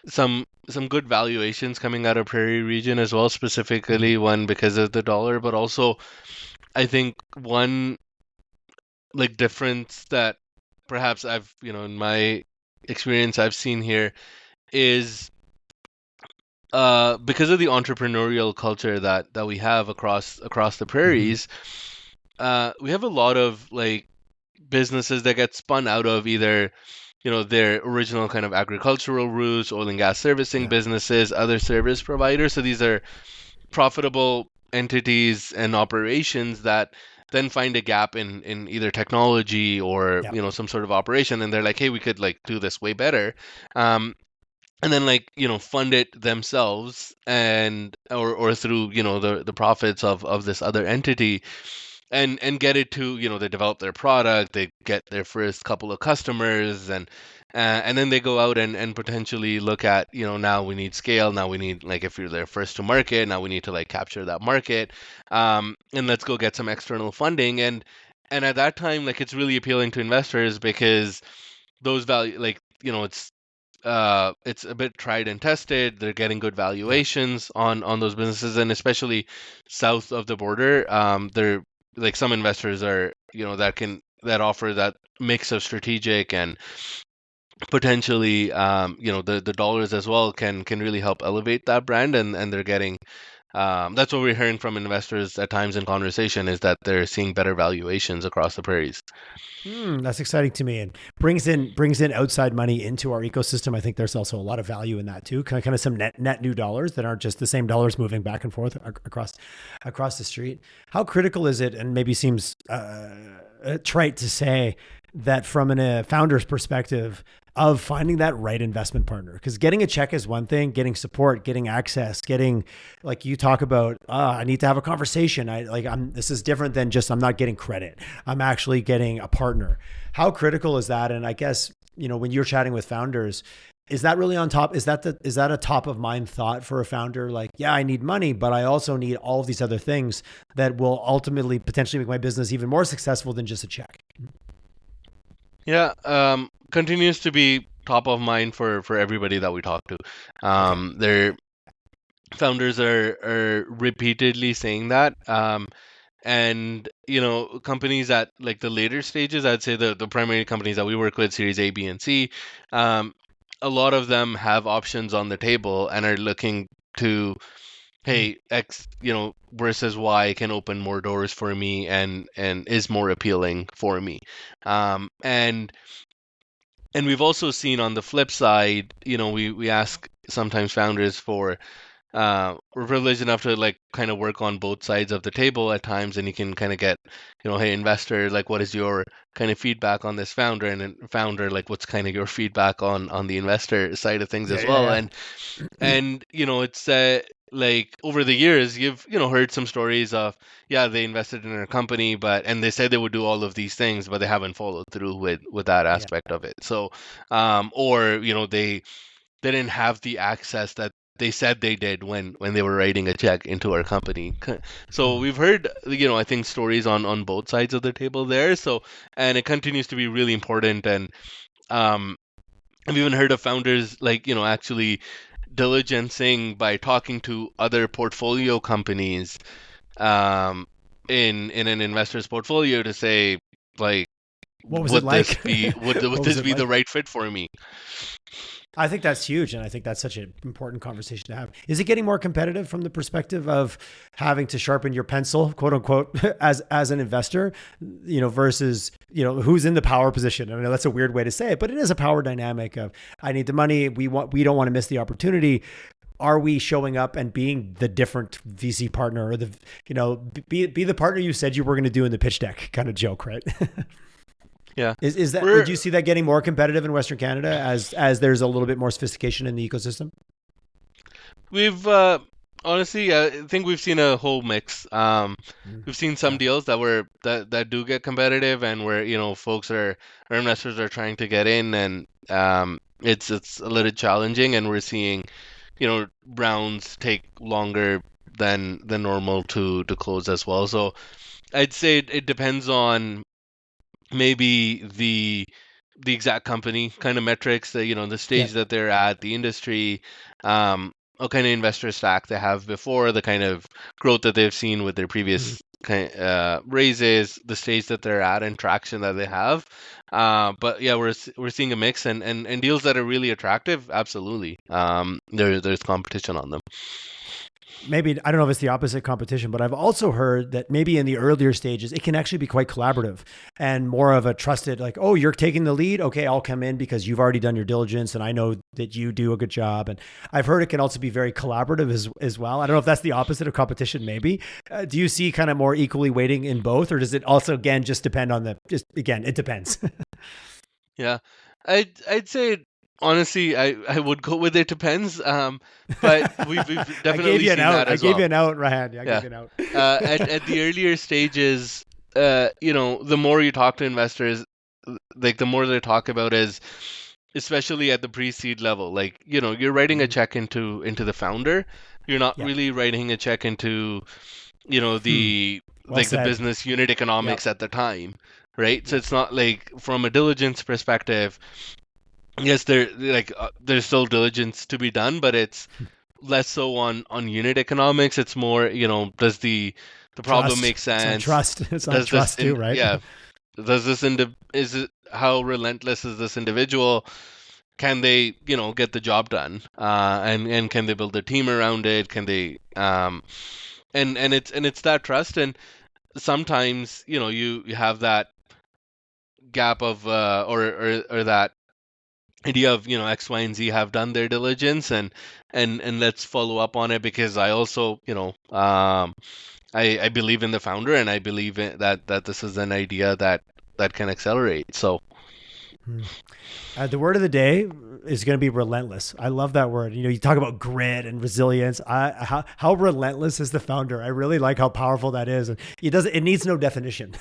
Speaker 2: some good valuations coming out of Prairie region as well, specifically one because of the dollar, but also I think one like difference that perhaps I've in my experience I've seen here is because of the entrepreneurial culture that we have across the prairies. We have a lot of like businesses that get spun out of either their original kind of agricultural roots, oil and gas servicing
Speaker 1: Yeah.
Speaker 2: businesses, other service providers. So these are profitable entities and operations that then find a gap in either technology or
Speaker 1: Yeah.
Speaker 2: some sort of operation, and they're like, hey, we could like do this way better. And then like fund it themselves, and or through the profits of this other entity, and get it to they develop their product, they get their first couple of customers, and then they go out and potentially look at now we need scale, now we need, like, if you're there first to market, now we need to like capture that market, and let's go get some external funding. And at that time, like, it's really appealing to investors because those value, like, it's a bit tried and tested. They're getting good valuations on those businesses, and especially south of the border. They're like, some investors are that offer that mix of strategic and potentially the dollars as well can really help elevate that brand, and they're getting that's what we're hearing from investors at times in conversation, is that they're seeing better valuations across the prairies.
Speaker 1: That's exciting to me, and brings in outside money into our ecosystem. I think there's also a lot of value in that too. Kind of some net new dollars that aren't just the same dollars moving back and forth across the street. How critical is it? And maybe seems trite to say that from a founder's perspective, of finding that right investment partner. Because getting a check is one thing, getting support, getting access, getting, like you talk about, I need to have a conversation. This is different than just, I'm not getting credit. I'm actually getting a partner. How critical is that? And I guess, when you're chatting with founders, is that really on top? Is that a top of mind thought for a founder? Like, yeah, I need money, but I also need all of these other things that will ultimately potentially make my business even more successful than just a check.
Speaker 2: Yeah, continues to be top of mind for everybody that we talk to. Their founders are repeatedly saying that. And companies at like the later stages, I'd say the primary companies that we work with, Series A, B, and C, a lot of them have options on the table and are looking to, hey, X, versus Y can open more doors for me and is more appealing for me. And we've also seen on the flip side, we ask sometimes founders for we're privileged enough to like kind of work on both sides of the table at times, and you can kind of get, hey, investor, like, what is your kind of feedback on this founder, and then founder, like, what's kind of your feedback on the investor side of things
Speaker 1: Yeah,
Speaker 2: as well.
Speaker 1: yeah,
Speaker 2: And it's like over the years, you've heard some stories of, yeah, they invested in a company, and they said they would do all of these things, but they haven't followed through with that
Speaker 1: yeah.
Speaker 2: aspect of it. So or they didn't have the access that they said they did when they were writing a check into our company. So
Speaker 1: Mhm.
Speaker 2: we've heard, I think, stories on both sides of the table there. So, and it continues to be really important. And um, I've even heard of founders like, actually diligencing by talking to other portfolio companies um, in an investor's portfolio to say, like,
Speaker 1: What was it
Speaker 2: would this
Speaker 1: like?
Speaker 2: be would
Speaker 1: What was
Speaker 2: this
Speaker 1: it
Speaker 2: be the
Speaker 1: like?
Speaker 2: right fit for me?
Speaker 1: I think that's huge. And I think that's such an important conversation to have. Is it getting more competitive from the perspective of having to sharpen your pencil, quote unquote, as an investor, versus, who's in the power position? I mean, that's a weird way to say it, but it is a power dynamic of, I need the money. We don't want to miss the opportunity. Are we showing up and being the different VC partner, or be the partner you said you were going to do in the pitch deck kind of joke, right?
Speaker 2: Yeah.
Speaker 1: Is that,
Speaker 2: We're
Speaker 1: would you see that getting more competitive in Western Canada as there's a little bit more sophistication in the ecosystem?
Speaker 2: We've honestly, I think we've seen a whole mix.
Speaker 1: Mm.
Speaker 2: We've seen some
Speaker 1: Yeah.
Speaker 2: deals that do get competitive, and where folks or investors are trying to get in, and it's a little challenging, and we're seeing rounds take longer than normal to close as well. So I'd say it depends on maybe the exact company kind of metrics, that the
Speaker 1: Yeah.
Speaker 2: stage that they're at, the industry, what kind of investor stack they have before, the kind of growth that they've seen with their
Speaker 1: Mhm.
Speaker 2: previous kind raises, the stage that they're at, and traction that they have. But yeah, we're seeing a mix, and deals that are really attractive. Absolutely, there's competition on them.
Speaker 1: Maybe, I don't know if it's the opposite competition, but I've also heard that maybe in the earlier stages, it can actually be quite collaborative and more of a trusted, like, oh, you're taking the lead. Okay, I'll come in because you've already done your diligence and I know that you do a good job. And I've heard it can also be very collaborative as well. I don't know if that's the opposite of competition, maybe. Do you see kind of more equally weighting in both, or does it also, again, just depend on again, it depends?
Speaker 2: Yeah, I'd say honestly, I would go with it depends. But we've
Speaker 1: I gave
Speaker 2: definitely
Speaker 1: you an
Speaker 2: seen
Speaker 1: out.
Speaker 2: that
Speaker 1: I
Speaker 2: as
Speaker 1: gave
Speaker 2: well.
Speaker 1: you an out, Rehan. I gave
Speaker 2: Yeah.
Speaker 1: you an out.
Speaker 2: At the earlier stages, the more you talk to investors, like the more they talk about is, especially at the pre-seed level, like, you're writing a
Speaker 1: Mhm.
Speaker 2: check into the founder. You're not
Speaker 1: Yep.
Speaker 2: really writing a check into,
Speaker 1: Hmm.
Speaker 2: the
Speaker 1: Well
Speaker 2: like the
Speaker 1: said.
Speaker 2: business unit
Speaker 1: Yep.
Speaker 2: economics at the time, right? So
Speaker 1: Yep.
Speaker 2: it's not like, from a diligence perspective, yes, there's still diligence to be done, but it's less so on unit economics. It's more, does the problem
Speaker 1: Trust.
Speaker 2: make
Speaker 1: It's on
Speaker 2: sense?
Speaker 1: trust. It's on
Speaker 2: Does this
Speaker 1: trust too,
Speaker 2: in
Speaker 1: right?
Speaker 2: Yeah, does this is it, how relentless is this individual? Can they, get the job done? And can they build a team around it? Can they and it's that trust. And sometimes, you have that gap of or that idea of, X, Y, and Z have done their diligence, and let's follow up on it, because I also, I believe in the founder, and I believe that this is an idea that can accelerate. So
Speaker 1: Hmm. The word of the day is going to be relentless. I love that word. You talk about grit and resilience. How relentless is the founder? I really like how powerful that is. And it needs no definition.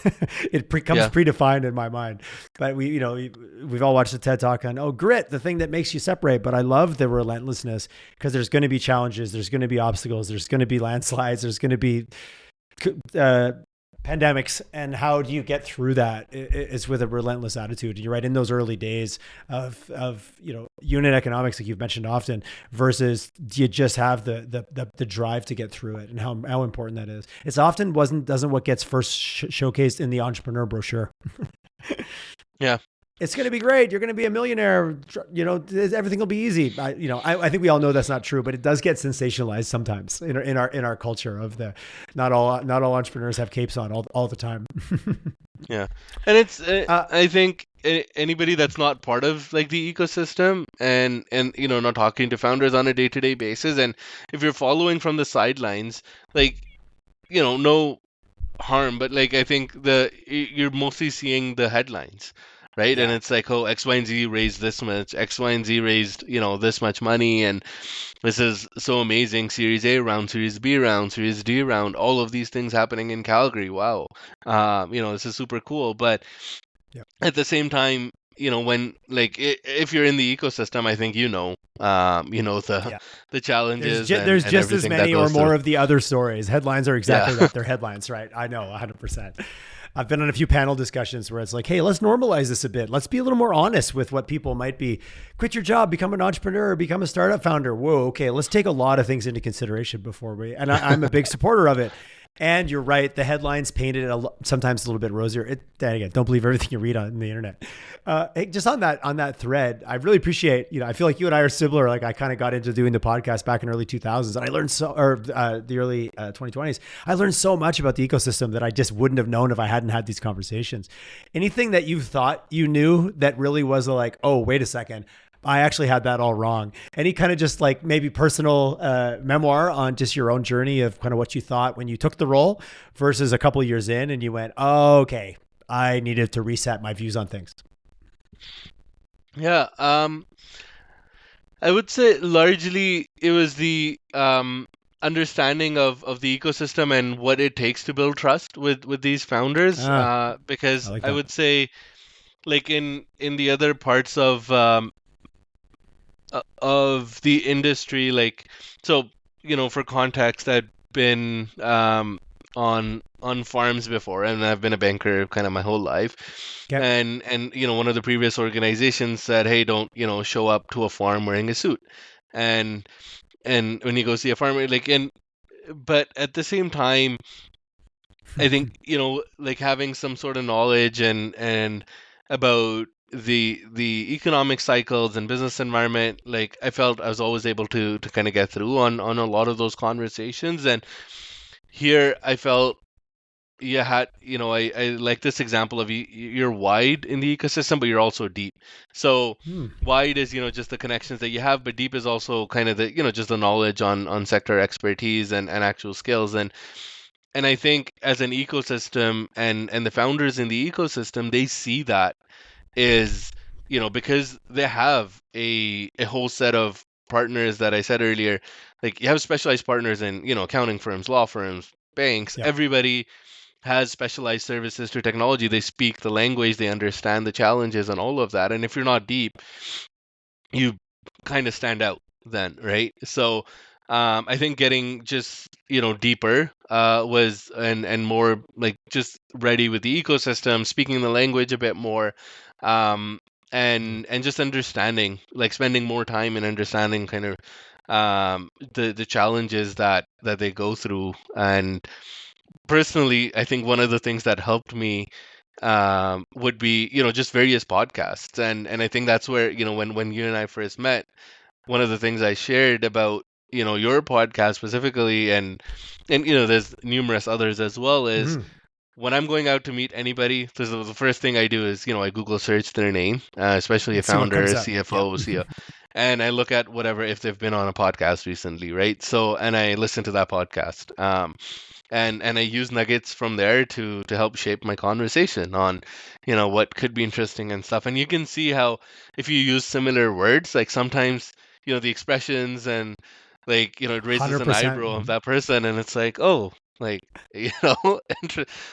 Speaker 1: It comes
Speaker 2: yeah,
Speaker 1: predefined in my mind. But we've all watched the TED talk on, grit, the thing that makes you separate. But I love the relentlessness, because there's going to be challenges. There's going to be obstacles. There's going to be landslides. There's going to be uh, pandemics, and how do you get through that? It's with a relentless attitude. You're right, in those early days of unit economics, like you've mentioned often, versus do you just have the drive to get through it, and how important that is. It's often doesn't what gets first showcased in the entrepreneur brochure.
Speaker 2: yeah,
Speaker 1: It's going to be great. You're going to be a millionaire. Everything will be easy. I think we all know that's not true, but it does get sensationalized sometimes in our culture of the not all entrepreneurs have capes on all the time.
Speaker 2: Yeah. And it's
Speaker 1: Uh,
Speaker 2: I think anybody that's not part of like the ecosystem and not talking to founders on a day-to-day basis, and if you're following from the sidelines, like no harm, but like I think you're mostly seeing the headlines, right? And
Speaker 1: yeah.
Speaker 2: it's like, oh, X, Y, and Z raised this much, X, Y, and Z raised, this much money, and this is so amazing. Series A round, Series B round, Series D round, all of these things happening in Calgary. Wow. This is super cool. But
Speaker 1: Yeah.
Speaker 2: at the same time, when like if you're in the ecosystem, I think the
Speaker 1: Yeah.
Speaker 2: the challenges
Speaker 1: There's
Speaker 2: and
Speaker 1: just as
Speaker 2: everything that
Speaker 1: many or
Speaker 2: goes through.
Speaker 1: more of the other stories. Headlines are
Speaker 2: Yeah.
Speaker 1: exactly that. They're headlines, right? I know 100%. I've been on a few panel discussions where it's like, hey, let's normalize this a bit. Let's be a little more honest with what people might be. Quit your job, become an entrepreneur, become a startup founder. Whoa, okay, let's take a lot of things into consideration before and I'm a big supporter of it. And you're right, the headlines painted it sometimes a little bit rosier. Again, don't believe everything you read on the internet. Hey, just on that thread, I really appreciate. I feel like you and I are similar. Like I kind of got into doing the podcast back in early 2000s, and I learned the early 2020s. I learned so much about the ecosystem that I just wouldn't have known if I hadn't had these conversations. Anything that you thought you knew that really was like, oh, wait a second, I actually had that all wrong. Any kind of just like maybe personal memoir on just your own journey of kind of what you thought when you took the role versus a couple of years in and you went, oh, okay, I needed to reset my views on things.
Speaker 2: Yeah. I would say largely it was the understanding of the ecosystem and what it takes to build trust with these founders.
Speaker 1: Ah, I
Speaker 2: Because
Speaker 1: like
Speaker 2: I
Speaker 1: that.
Speaker 2: would say, like in the other parts of the industry, like so, for context, I've been on farms before, and I've been a banker kind of my whole life.
Speaker 1: Okay.
Speaker 2: And one of the previous organizations said, hey, don't show up to a farm wearing a suit. And and when you go see a farmer, like, but at the same time, I think like having some sort of knowledge and about the economic cycles and business environment, like I felt I was always able to kind of get through on a lot of those conversations. And here I felt you had, I like this example of you're wide in the ecosystem, but you're also deep. So
Speaker 1: Hmm.
Speaker 2: wide is, just the connections that you have, but deep is also kind of the, just the knowledge on sector expertise and actual skills. And I think as an ecosystem and the founders in the ecosystem, they see that is, because they have a whole set of partners that I said earlier, like you have specialized partners in, accounting firms, law firms, banks,
Speaker 1: Yep.
Speaker 2: everybody has specialized services through technology. They speak the language, they understand the challenges and all of that. And if you're not deep, you kind of stand out then, right? So I think getting just deeper was and more like just ready with the ecosystem, speaking the language a bit more, um, and just understanding, like spending more time in understanding kind of the challenges that they go through. And personally, I think one of the things that helped me would be just various podcasts, and I think that's where when you and I first met, one of the things I shared about your podcast specifically, and there's numerous others as well, is
Speaker 1: Hmm.
Speaker 2: when I'm going out to meet anybody, the first thing I do is I Google search their name, especially a
Speaker 1: Let's see what
Speaker 2: founder,
Speaker 1: comes
Speaker 2: a
Speaker 1: up. Yeah.
Speaker 2: CFO, CEO, and I look at whatever if they've been on a podcast recently, right? So and I listen to that podcast. And I use nuggets from there to help shape my conversation on, what could be interesting and stuff. And you can see how if you use similar words, like sometimes, the expressions and like, it raises an
Speaker 1: 100%.
Speaker 2: eyebrow of that person, and it's like, oh, like,
Speaker 1: I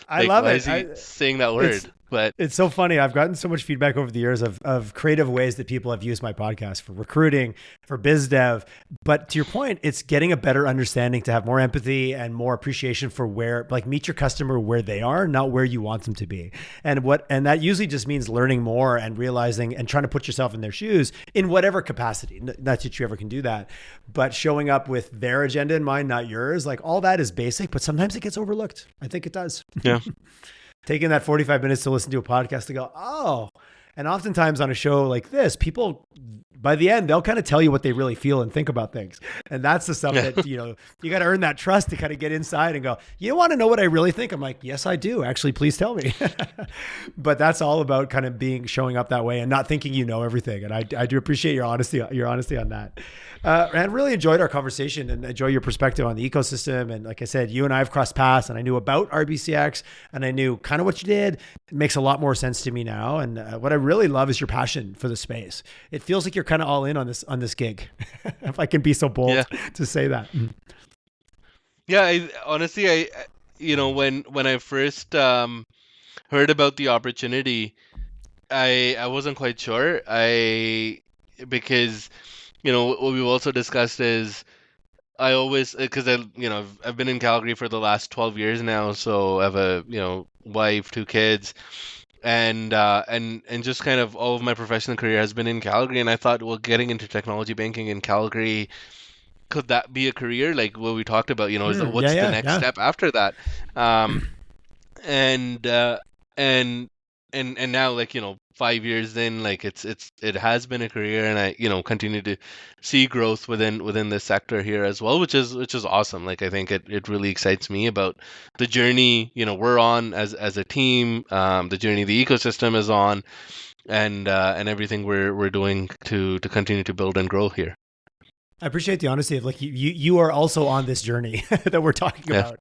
Speaker 2: like
Speaker 1: love
Speaker 2: why
Speaker 1: it.
Speaker 2: is he saying that
Speaker 1: It's
Speaker 2: word? But
Speaker 1: It's so funny. I've gotten so much feedback over the years of creative ways that people have used my podcast for recruiting, for biz dev. But to your point, it's getting a better understanding to have more empathy and more appreciation for where, like, meet your customer where they are, not where you want them to be. And that usually just means learning more and realizing and trying to put yourself in their shoes in whatever capacity. Not that you ever can do that, but showing up with their agenda in mind, not yours. Like all that is basic, but sometimes it gets overlooked. I think it does.
Speaker 2: yeah,
Speaker 1: Taking that 45 minutes to listen to a podcast to go, oh, and oftentimes on a show like this, people by the end, they'll kind of tell you what they really feel and think about things. And that's the stuff that, you got to earn that trust to kind of get inside and go, you want to know what I really think? I'm like, yes, I do. Actually, please tell me. But that's all about kind of showing up that way and not thinking you know everything. And I do appreciate your honesty on that. And really enjoyed our conversation and enjoy your perspective on the ecosystem. And like I said, you and I have crossed paths, and I knew about RBCx and I knew kind of what you did. It makes a lot more sense to me now. And what I really love is your passion for the space. It feels like you're kind of all in on this gig, if I can be so bold to say that.
Speaker 2: Yeah, honestly, when I first heard about the opportunity, I wasn't quite sure. Because what we've also discussed is I always, because I've been in Calgary for the last 12 years now, so I have a wife, 2 kids, and just kind of all of my professional career has been in Calgary, and I thought, well, getting into technology banking in Calgary, could that be a career? Like what we talked about, what's the next step after that? And now, like 5 years in, like it has been a career, and I continue to see growth within this sector here as well, which is awesome. Like I think it really excites me about the journey we're on as a team, the journey the ecosystem is on, and everything we're doing to continue to build and grow here.
Speaker 1: I appreciate the honesty of like you are also on this journey that we're talking about.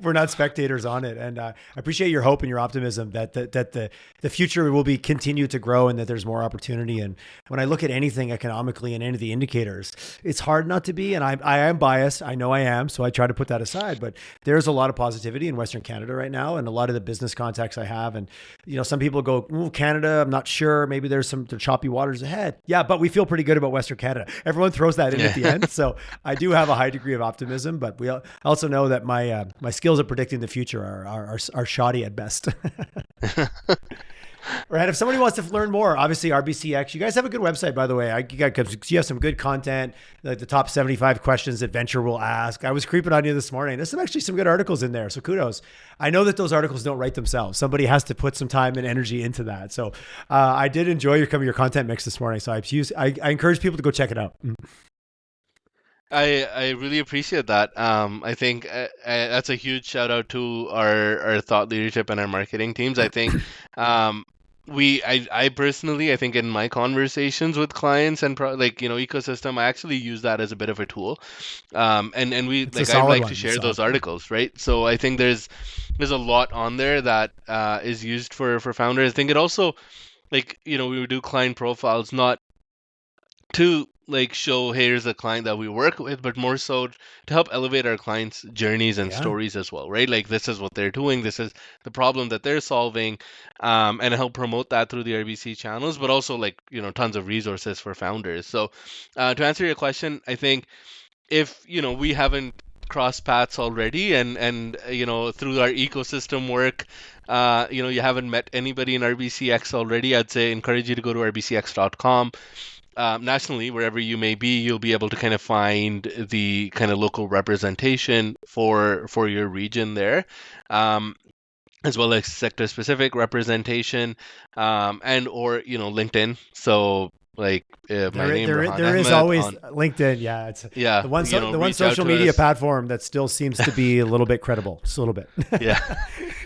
Speaker 1: We're not spectators on it, and I appreciate your hope and your optimism that the future will be continue to grow and that there's more opportunity. And when I look at anything economically and any of the indicators, it's hard not to be. And I am biased. I know I am, so I try to put that aside. But there's a lot of positivity in Western Canada right now, and a lot of the business contacts I have. And some people go, "Ooh, Canada, I'm not sure. Maybe there's some choppy waters ahead." Yeah, but we feel pretty good about Western Canada. Everyone throws that in at the end. So I do have a high degree of optimism, but we also know that my skills at predicting the future are shoddy at best. Right. If somebody wants to learn more, obviously RBCx, you guys have a good website, by the way. You have some good content, like the top 75 questions that venture will ask. I was creeping on you this morning. There's actually some good articles in there. So kudos. I know that those articles don't write themselves. Somebody has to put some time and energy into that. So I did enjoy your content mix this morning. So I encourage people to go check it out.
Speaker 2: I really appreciate that. I think that's a huge shout out to our thought leadership and our marketing teams. I think I personally, I think in my conversations with clients and ecosystem, I actually use that as a bit of a tool. And we I like to share those articles, right? So I think there's a lot on there that is used for founders. I think it also, we do client profiles not to show here's a client that we work with, but more so to help elevate our clients' journeys and stories as well, right? Like this is what they're doing, this is the problem that they're solving, and help promote that through the RBC channels, but also tons of resources for founders. So to answer your question, I think if we haven't crossed paths already, and through our ecosystem work, you haven't met anybody in RBCx already, I'd say encourage you to go to rbcx.com. Nationally, wherever you may be, you'll be able to kind of find the kind of local representation for your region there, as well as sector-specific representation, and or LinkedIn. So my name
Speaker 1: there
Speaker 2: Rehan
Speaker 1: is
Speaker 2: Ahmad
Speaker 1: always
Speaker 2: on,
Speaker 1: LinkedIn. Yeah, it's the one social media platform that still seems to be a little bit credible, just a little bit.
Speaker 2: Yeah.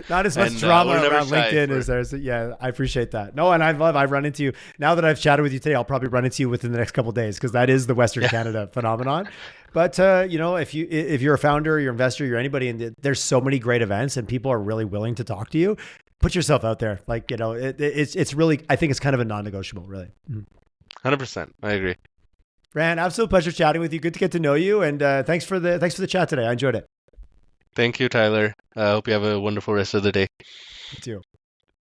Speaker 1: Not as much drama around LinkedIn as there's. Yeah, I appreciate that. No, and I've run into you now that I've chatted with you today. I'll probably run into you within the next couple of days because that is the Western Canada phenomenon. But if you're a founder, you're an investor, you're anybody, and there's so many great events and people are really willing to talk to you. Put yourself out there. It's really, I think it's kind of a non-negotiable, really.
Speaker 2: 100%. I agree.
Speaker 1: Rehan, absolute pleasure chatting with you. Good to get to know you, and thanks for the chat today. I enjoyed it.
Speaker 2: Thank you, Tyler. I hope you have a wonderful rest of the day.
Speaker 1: You too.